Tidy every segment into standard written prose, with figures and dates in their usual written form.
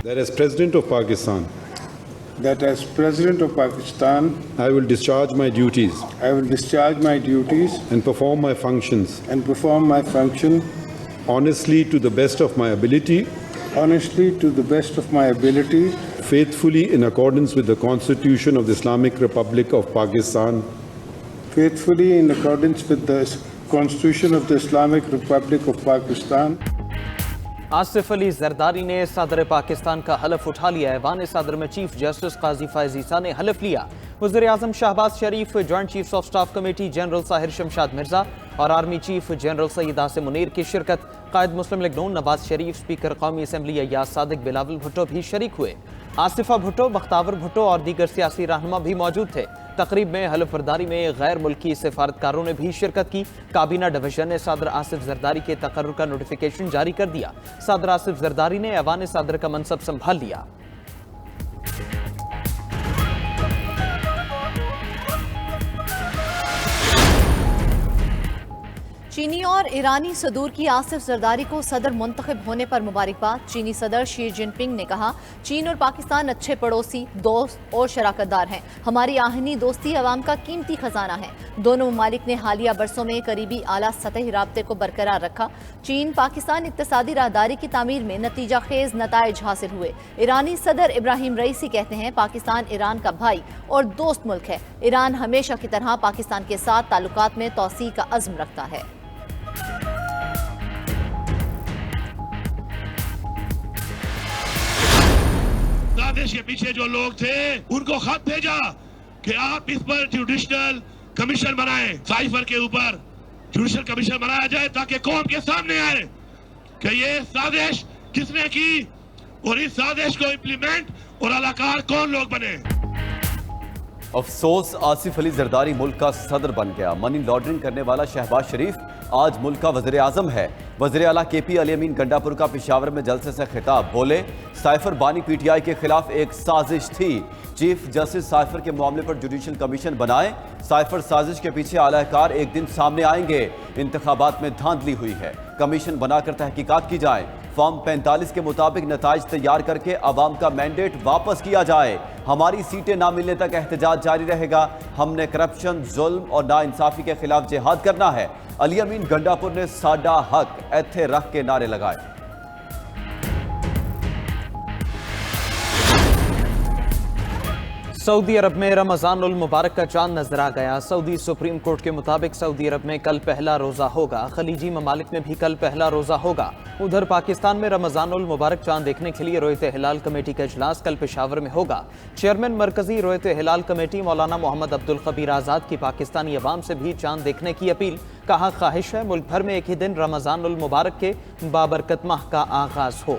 That as President of Pakistan, that as President of Pakistan, I will discharge my duties I will discharge my duties and perform my functions and perform my function honestly to the best of my ability, honestly to the best of my ability, faithfully in accordance with the Constitution of the Islamic Republic of Pakistan, faithfully in accordance with the Constitution of the Islamic Republic of Pakistan. Asif Ali Zardari ने सदर पाकिस्तान का हलफ उठा लिया। ऐवान सदर में chief justice काजी फैज़ ईसा ने हलफ लिया। वज़ीर आज़म Shehbaz Sharif, joint chiefs of staff committee general Sahir Shamshad Mirza और army chief general Syed Asim Munir की शिरकत। कायद मुस्लिम लीग नून नवाज शरीफ, स्पीकर कौमी असम्बली अय्याज सादिक, बिलावल भुट्टो भी शरीक हुए। आसिफा भुट्टो, बख्तावर भुट्टो और दीगर सियासी रहनुमा भी मौजूद थे। तकरीब में हलफ बर्दारी में गैर मुल्की सिफारतकारों ने भी शिरकत की। काबीना डिवीजन ने सदर आसिफ जरदारी के तकर्रुर का नोटिफिकेशन जारी कर दिया। सदर आसिफ जरदारी ने ऐवान सदर का मनसब संभाल लिया। चीनी और ईरानी सदूर की आसिफ जरदारी को सदर मुंतखब होने पर मुबारकबाद। चीनी सदर शी जिनपिंग ने कहा, चीन और पाकिस्तान अच्छे पड़ोसी, दोस्त और शराकतदार हैं। हमारी आहनी दोस्ती अवाम का कीमती खजाना है। दोनों ममालिक ने हालिया बरसों में करीबी आला सतही राब्ते को बरकरार रखा। चीन पाकिस्तान इक्तिसादी राहदारी की तामीर में नतीजा खेज नताइज हासिल हुए। ईरानी सदर इब्राहिम रईसी कहते हैं, पाकिस्तान ईरान का भाई और दोस्त मुल्क है। ईरान हमेशा की तरह पाकिस्तान के साथ ताल्लुकात में तौसीह का अज़्म रखता है। साजिश के पीछे जो लोग थे उनको खत भेजा कि आप इस पर जुडिशल कमीशन बनाएं, साइफर के ऊपर जुडिशल कमीशन बनाया जाए ताकि कौम के सामने आए कि ये साजिश किसने की और इस साजिश को इम्प्लीमेंट और अलाकार कौन लोग बने। अफसोस, आसिफ अली जरदारी मुल्क का सदर बन गया। मनी लॉन्ड्रिंग करने वाला शहबाज शरीफ आज मुल्क का वज़ीर आज़म है। वज़ीर आला KP अली अमीन गंडापुर का पेशावर में जलसे से खिताब, बोले साइफर बानी PTI के खिलाफ एक साजिश थी। चीफ जस्टिस साइफर के मामले पर जुडिशल कमीशन बनाए। साइफर साजिश के पीछे आलाकार एक दिन सामने आएंगे। इंतखाबात में धांधली हुई है, कमीशन बनाकर तहकीकात की जाए। फॉर्म 45 के मुताबिक नताइज तैयार करके अवाम का मैंडेट वापस किया जाए। हमारी सीटें ना मिलने तक एहतजाज जारी रहेगा। हमने करप्शन, जुल्म और नाइंसाफी के खिलाफ जिहाद करना है। अली अमीन गंडापुर ने साडा हक एथे रख के नारे लगाए। सऊदी अरब में रमज़ानुल मुबारक का चांद नजर आ गया। सऊदी सुप्रीम कोर्ट के मुताबिक सऊदी अरब में कल पहला रोज़ा होगा। खलीजी ममालिक में भी कल पहला रोज़ा होगा। उधर पाकिस्तान में रमज़ानुल मुबारक चांद देखने के लिए रोयत हिलाल कमेटी का इजलास कल पेशावर में होगा। चेयरमैन मरकजी रोयत हिलाल कमेटी मौलाना मोहम्मद अब्दुल खबीर आज़ाद की पाकिस्तानी अवाम से भी चांद देखने की अपील। कहा, ख्वाहिश है मुल्क भर में एक ही दिन रमज़ानुल मुबारक के बाबरकत माह का आगाज हो।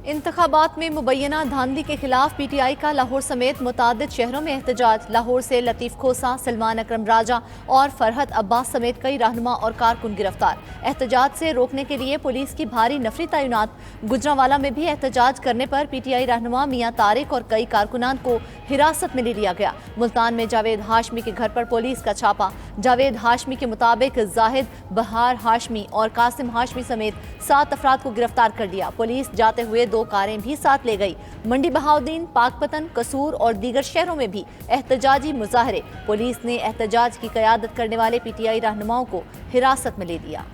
इंतखाबात में मुबैना धांधली के खिलाफ PTI का लाहौर समेत मुतादिद शहरों में एहतजाज। लाहौर से लतीफ़ खोसा, सलमान अकरम राजा और फरहत अब्बास समेत कई रहनुमा और कारकुन गिरफ्तार। एहतजाज से रोकने के लिए पुलिस की भारी नफरी तैनात। गुजरांवाला में भी एहतजाज करने पर PTI रहनुमा मियां तारिक और कई कारकुनान को हिरासत में ले लिया गया। मुल्तान में जावेद हाशमी के घर पर पुलिस का छापा। जावेद हाशमी के मुताबिक जाहिद, बहार हाशमी और कासिम हाशमी समेत 7 अफराद को गिरफ्तार कर लिया। पुलिस जाते हुए 2 कारें भी साथ ले गई। मंडी बहाउद्दीन, पाकपतन, कसूर और दीगर शहरों में भी एहतजाजी मुजाहरे। पुलिस ने एहतजाज की क़यादत करने वाले PTI रहनुमाओं को हिरासत में ले लिया।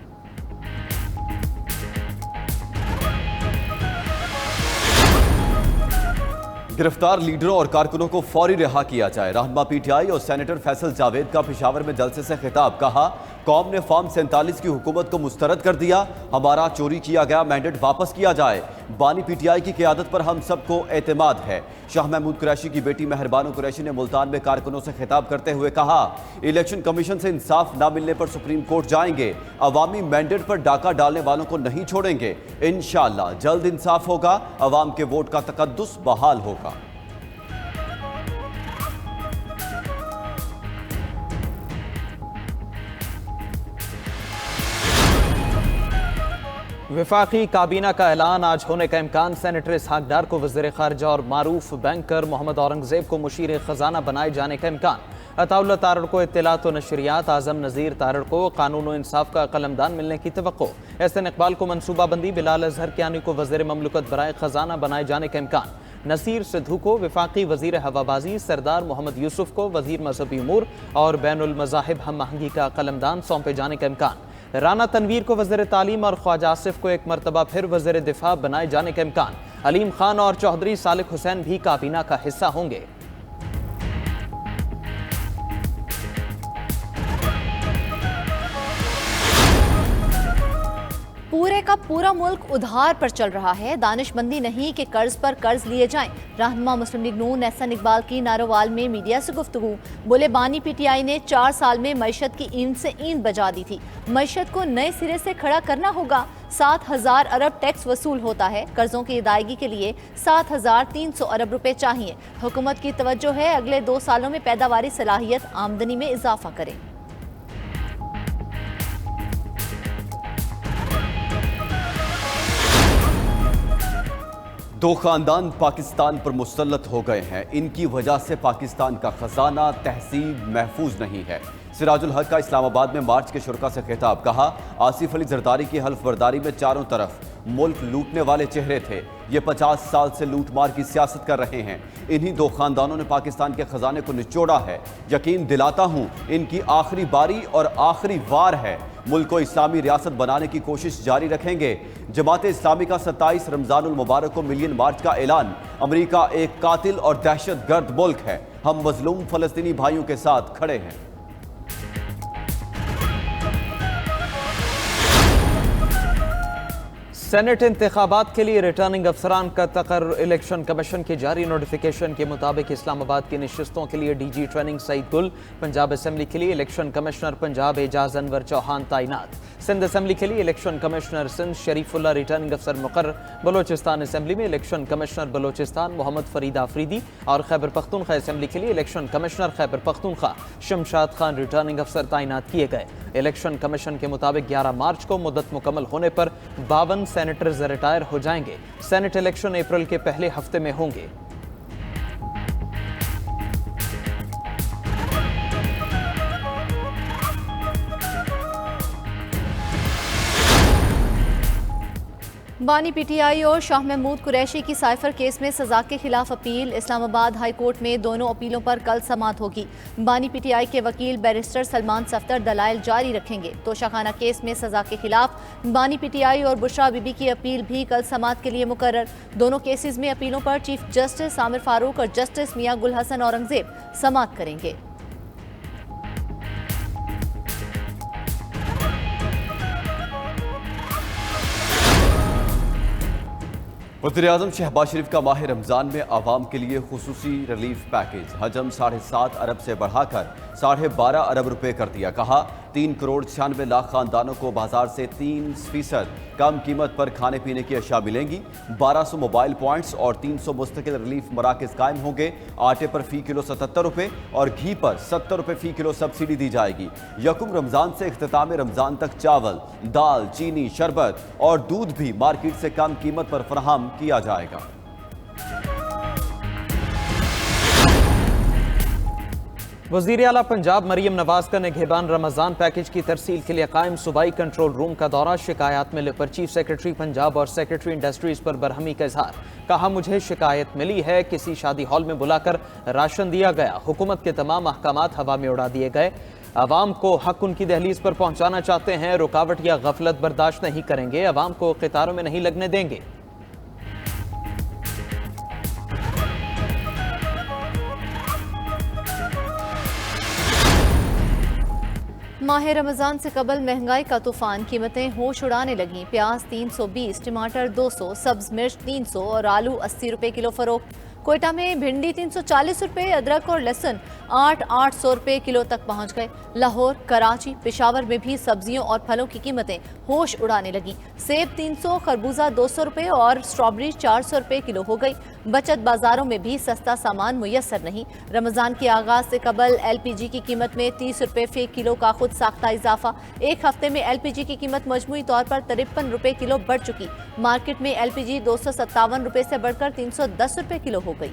गिरफ्तार लीडरों और कारकुनों को फौरी रिहा किया जाए। रहनुमा PTI और सेनेटर फैसल जावेद का पेशावर में जलसे से खिताब। कहा, कौम ने फॉर्म 47 की हुकूमत को मुस्तरद कर दिया। हमारा चोरी किया गया मैंडेट वापस किया जाए। बानी PTI की क़यादत पर हम सबको एतमाद है। शाह महमूद कुरैशी की बेटी मेहरबानो कुरैशी ने मुल्तान में कारकुनों से खिताब करते हुए कहा, इलेक्शन कमीशन से इंसाफ ना मिलने पर सुप्रीम कोर्ट जाएंगे। अवामी मैंडेट पर डाका डालने वालों को नहीं छोड़ेंगे। इंशाअल्लाह जल्द इंसाफ होगा। अवाम के वोट का तकद्दुस बहाल होगा। वफाकी काबीना का ऐलान आज होने का इम्कान। सेनेटर इसहाक डार को वज़ीर ख़ारिजा और मारूफ बैंकर मोहम्मद औरंगज़ेब को मुशीर ख़जाना बनाए जाने का इम्कान। अताउल्लाह तारड़ को इत्तलात व नशरियात आज़म नज़ीर तारड़ को कानून व इंसाफ का कलमदान मिलने की तवक्को। एहसन इकबाल को मनसूबाबंदी, बिलाल अजहर कियानी को वज़ीर ममलकत बराए ख़जाना बनाए जाने का इम्कान। नसीर सिद्धू को वफाकी वज़ीर हवाबाजी, सरदार मोहम्मद यूसुफ को वज़ीर मजहबी उमूर और बैनुल मज़ाहिब हम आहंगी का कलमदान सौंपे जाने का इम्कान। राना तनवीर को वज़ीर तालीम और ख्वाजा आसिफ को एक मरतबा फिर वज़ीर दिफा बनाए जाने का इम्कान। अलीम खान और चौधरी सालिक हुसैन भी काबीना का हिस्सा होंगे। पूरे का पूरा मुल्क उधार पर चल रहा है, दानिशमंदी नहीं कि कर्ज पर कर्ज लिए जाएं। रहनुमा मुस्लिम लीग नून एहसन इकबाल की नारोवाल में मीडिया से गुफ्तगू। बोले बानी पीटीआई ने 4 साल में मईशत की ईंट से ईंट बजा दी थी, मईशत को नए सिरे से खड़ा करना होगा। 7,000 अरब टैक्स वसूल होता है, कर्जों की अदायगी के लिए 7,300 अरब रुपए चाहिए। हुकूमत की तवज्जो है अगले 2 सालों में पैदावारी सलाहियत आमदनी में इजाफा करें। दो खानदान पाकिस्तान पर मुसल्लत हो गए हैं, इनकी वजह से पाकिस्तान का खजाना तहसीब महफूज नहीं है। सिराजुल हक का इस्लामाबाद में मार्च के शुरका से खिताब। कहा, आसिफ अली जरदारी की हल्फ बर्दारी में चारों तरफ मुल्क लूटने वाले चेहरे थे। ये 50 साल से लूटमार की सियासत कर रहे हैं। इन्हीं दो खानदानों ने पाकिस्तान के खजाने को निचोड़ा है। यकीन दिलाता हूँ इनकी आखिरी बारी और आखिरी वार है। मुल्क को इस्लामी रियासत बनाने की कोशिश जारी रखेंगे। जमात इस्लामी का 27 रमजानुल मुबारक को मिलियन मार्च का ऐलान। अमेरिका एक कातिल और दहशत गर्द मुल्क है। हम मजलूम फलस्तीनी भाइयों के साथ खड़े हैं। सेनेट इंतखाबात के लिए रिटर्निंग अफसरान का तकर्रुर। इलेक्शन कमीशन के जारी नोटिफिकेशन के मुताबिक इस्लामाबाद की नशिस्तों के लिए डीजी ट्रेनिंग सईद गुल, पंजाब असेंबली के लिए इलेक्शन कमिश्नर पंजाब एजाज अनवर चौहान तैनात, सिंध असेंबली के लिए election commissioner Sindh Sharifullah returning अफसर मुकर्रर, बलोचिस्तान असेंबली में इलेक्शन कमिश्नर बलोचिस्तान मोहम्मद फरीद आफरीदी और खैबर पख्तूनख्वा असेंबली के लिए election commissioner Khyber Pakhtunkhwa Shamshad Khan returning अफसर तैनात किए गए। इलेक्शन कमीशन के मुताबिक 11 मार्च को मुद्दत मुकम्मल होने पर 52 सेनेटर्स रिटायर हो जाएंगे। सेनेट इलेक्शन अप्रैल के पहले हफ्ते में होंगे। बानी पीटीआई और शाह महमूद कुरैशी की साइफर केस में सजा के खिलाफ अपील। इस्लामाबाद हाई कोर्ट में दोनों अपीलों पर कल समाअत होगी। बानी पीटीआई के वकील बैरिस्टर सलमान सफ्तर दलाइल जारी रखेंगे। तोशाखाना केस में सजा के खिलाफ बानी पीटीआई और बुशरा बीबी की अपील भी कल समाअत के लिए मुकर्रर। दोनों केसेस में अपीलों पर चीफ जस्टिस आमिर फारूक और जस्टिस मियां गुल हसन औरंगजेब समाअत करेंगे। वज़ीर-ए-आज़म शहबाज शरीफ का माह रमज़ान में आवाम के लिए खुसूसी रिलीफ पैकेज हजम 7.5 अरब से बढ़ाकर 12.5 अरब रुपए कर दिया। कहा, 3 करोड़ 96 लाख खानदानों को बाजार से 3% कम कीमत पर खाने पीने की अशिया मिलेंगी। 1200 मोबाइल पॉइंट्स और 300 मुस्तकिल रिलीफ मराकज़ कायम होंगे। आटे पर फ़ी किलो 77 रुपये और घी पर 70 रुपये फ़ी किलो सब्सिडी दी जाएगी। यकुम रमज़ान से इख्तिताम रमज़ान तक चावल, दाल, चीनी, शरबत और दूध भी मार्केट से कम कीमत पर फराहम किया जाएगा। वज़ीर आला पंजाब मरीम नवाज का निगहबान रमज़ान पैकेज की तरसील के लिए कायम सूबाई कंट्रोल रूम का दौरा। शिकायत मिलने पर चीफ सेक्रेटरी पंजाब और सेक्रेटरी इंडस्ट्रीज पर बरहमी का इजहार। कहा, मुझे शिकायत मिली है किसी शादी हॉल में बुलाकर राशन दिया गया। हुकूमत के तमाम अहकामात हवा में उड़ा दिए गए। अवाम को हक उनकी दहलीज पर पहुंचाना चाहते हैं। रुकावट या गफलत बर्दाश्त नहीं करेंगे। अवाम को कतारों में नहीं लगने देंगे। माह रमज़ान से कबल महंगाई का तूफान, कीमतें होश उड़ाने लगी। प्याज 320, टमाटर 200, सब्ज मिर्च 300 और आलू 80 रुपए किलो फरोख्त। कोयटा में भिंडी 340 रुपये, अदरक और लहसुन 800 रुपये किलो तक पहुंच गए। लाहौर, कराची, पेशावर में भी सब्जियों और फलों की कीमतें होश उड़ाने लगी। सेब 300, खरबूजा 200 रुपये और स्ट्रॉबेरी 400 रुपये किलो हो गई। बचत बाजारों में भी सस्ता सामान मुयस्सर नहीं। रमज़ान के आगाज से कबल LPG की कीमत में 30 रुपये फी किलो का खुद साख्ता इजाफा। एक हफ्ते में LPG की कीमत मजमूई तौर पर 53 रुपये किलो बढ़ चुकी। मार्केट में LPG 257 रुपये से बढ़कर 310 रुपये किलो हो गई।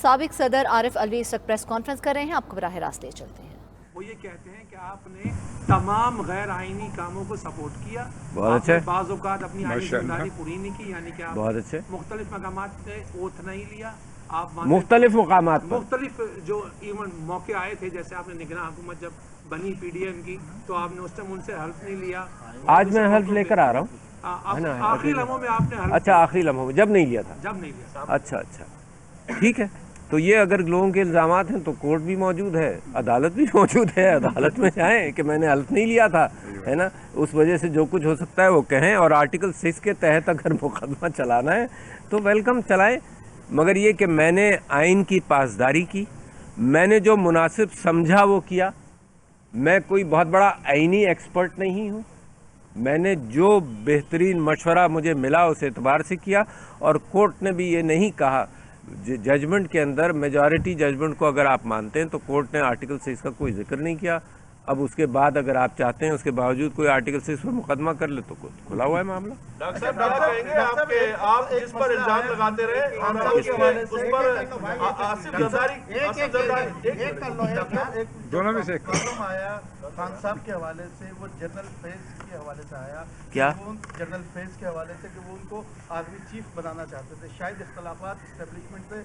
साबिक सदर आरिफ अलवी इस वक्त प्रेस कॉन्फ्रेंस कर रहे हैं, आपको बराह रास्त ले चलते हैं। वो ये कहते हैं कि आपने तमाम गैर आईनी कामों को सपोर्ट किया, बहुत अच्छे, बाज़ औक़ात अपनी आईनी जिम्मेदारी पूरी नहीं की, यानी कि आप बहुत अच्छे, मुख्तलिफ मकामात से ओथ नहीं लिया, आप मुख्तलिफ मकामात पर मुख्तलिफ जो इवन मौके आए थे, जैसे आपने निगरान हुकूमत जब बनी PDM की, तो आपने उस टाइम उनसे हेल्प नहीं लिया। आज मैं हेल्प लेकर आ रहा हूँ, आखिरी लम्हों में आपने अच्छा आखिरी लम्हों में जब नहीं लिया था, जब नहीं लिया। अच्छा ठीक है। तो ये अगर लोगों के इल्ज़ामात हैं तो कोर्ट भी मौजूद है, अदालत भी मौजूद है, अदालत में जाएं कि मैंने हेल्प नहीं लिया था, है ना, उस वजह से जो कुछ हो सकता है वो कहें, और आर्टिकल 6 के तहत अगर मुकदमा चलाना है तो वेलकम चलाएं, मगर ये कि मैंने आइन की पासदारी की, मैंने जो मुनासिब समझा वो किया, मैं कोई बहुत बड़ा आइनी एक्सपर्ट नहीं हूँ, मैंने जो बेहतरीन मशवरा मुझे मिला उस एतबार से किया, और कोर्ट ने भी ये नहीं कहा, जजमेंट के अंदर मेजॉरिटी जजमेंट को अगर आप मानते हैं तो कोर्ट ने आर्टिकल 6 का कोई जिक्र नहीं किया। अब उसके बाद अगर आप चाहते हैं उसके बावजूद कोई आर्टिकल 6 पर मुकदमा कर ले तो खुला हुआ है मामला। डॉक्टर साहब क्या कहेंगे आपके, आप जिस पर इल्जाम लगाते रहे दोनों में से आया खान साहब के हवाले से, वो जनरल फैज के हवाले से आया, क्या जनरल फैज के हवाले से कि वो उनको आर्मी चीफ बनाना चाहते थे, शायद इख्तलाफात एस्टेब्लिशमेंट से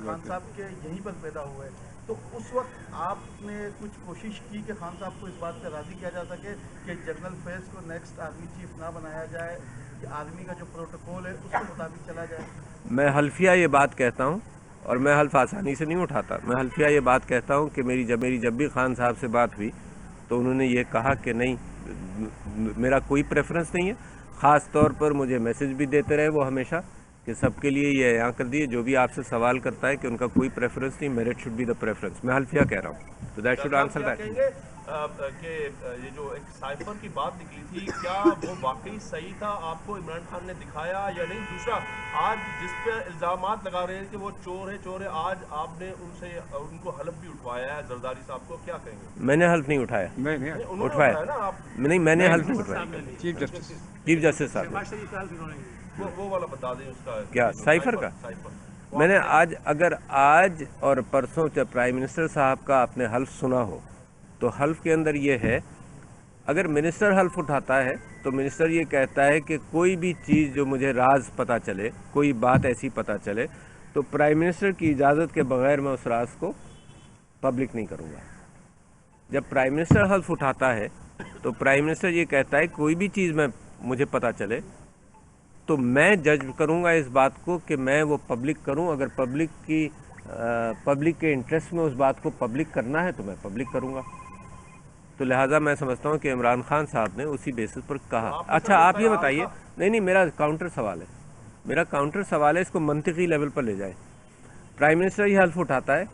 खान साहब के यहीं पर पैदा हुए, तो उस वक्त आपने कुछ कोशिश की कि खान साहब को इस बात से राज़ी किया जा सके कि जनरल फैज को नेक्स्ट आर्मी चीफ ना बनाया जाए, कि आर्मी का जो प्रोटोकॉल है उसके मुताबिक चला जाए। मैं हल्फिया ये बात कहता हूँ, और मैं हल्फ आसानी से नहीं उठाता, मैं हल्फिया ये बात कहता हूँ कि मेरी जब भी खान साहब से बात हुई तो उन्होंने ये कहा कि नहीं, मेरा कोई प्रेफरेंस नहीं है, ख़ास तौर पर मुझे मैसेज भी देते रहे वो हमेशा कि सबके लिए ये यहाँ कर दिए, जो भी आपसे सवाल करता है कि उनका कोई प्रेफरेंस नहीं, merit should be the preference. मैं हल्फिया कह रहा हूँ, तो दैट शुड आंसर दैट। कि ये जो एक साइफर की बात निकली थी, क्या वो वाकई सही था, आपको इमरान खान ने दिखाया या नहीं? दूसरा, आज जिस पे इल्जामात लगा रहे हैं कि वो चोर है, आज आपने उनको हल्फ भी उठवाया है जरदारी साहब को, क्या कहेंगे? मैंने हल्फ नहीं उठाया, उठवाया नहीं, मैंने हल्फ नहीं उठवाया, चीफ जस्टिस साहब वो वाला बता दें उसका क्या साइफर का। मैंने आज और परसों जब प्राइम मिनिस्टर साहब का आपने हल्फ सुना हो तो हल्फ के अंदर ये है, अगर मिनिस्टर हल्फ उठाता है तो मिनिस्टर ये कहता है कि कोई भी चीज़ जो मुझे राज पता चले, कोई बात ऐसी पता चले, तो प्राइम मिनिस्टर की इजाज़त के बगैर मैं उस राज को पब्लिक नहीं करूँगा। जब प्राइम मिनिस्टर हल्फ उठाता है तो प्राइम मिनिस्टर ये कहता है कोई भी चीज़ मुझे पता चले तो मैं जज करूँगा इस बात को कि मैं वो पब्लिक करूँ, अगर पब्लिक के इंटरेस्ट में उस बात को पब्लिक करना है तो मैं पब्लिक करूँगा। तो लिहाजा मैं समझता हूँ कि इमरान खान साहब ने उसी बेसिस पर कहा। अच्छा आप ये बताइए, नहीं मेरा काउंटर सवाल है, इसको मंतिकी लेवल पर ले जाए। प्राइम मिनिस्टर ये हल्फ उठाता है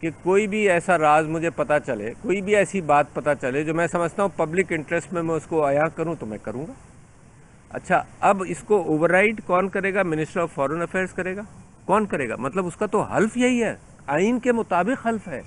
कि कोई भी ऐसा राज मुझे पता चले, कोई भी ऐसी बात पता चले जो मैं समझता हूँ पब्लिक इंटरेस्ट में मैं उसको आया करूँ तो मैं करूँगा। अच्छा, अब इसको ओवरराइड कौन करेगा? मिनिस्टर ऑफ फॉरेन अफेयर्स करेगा। कौन करेगा? मतलब उसका तो हल्फ यही है, आइन के मुताबिक हल्फ है।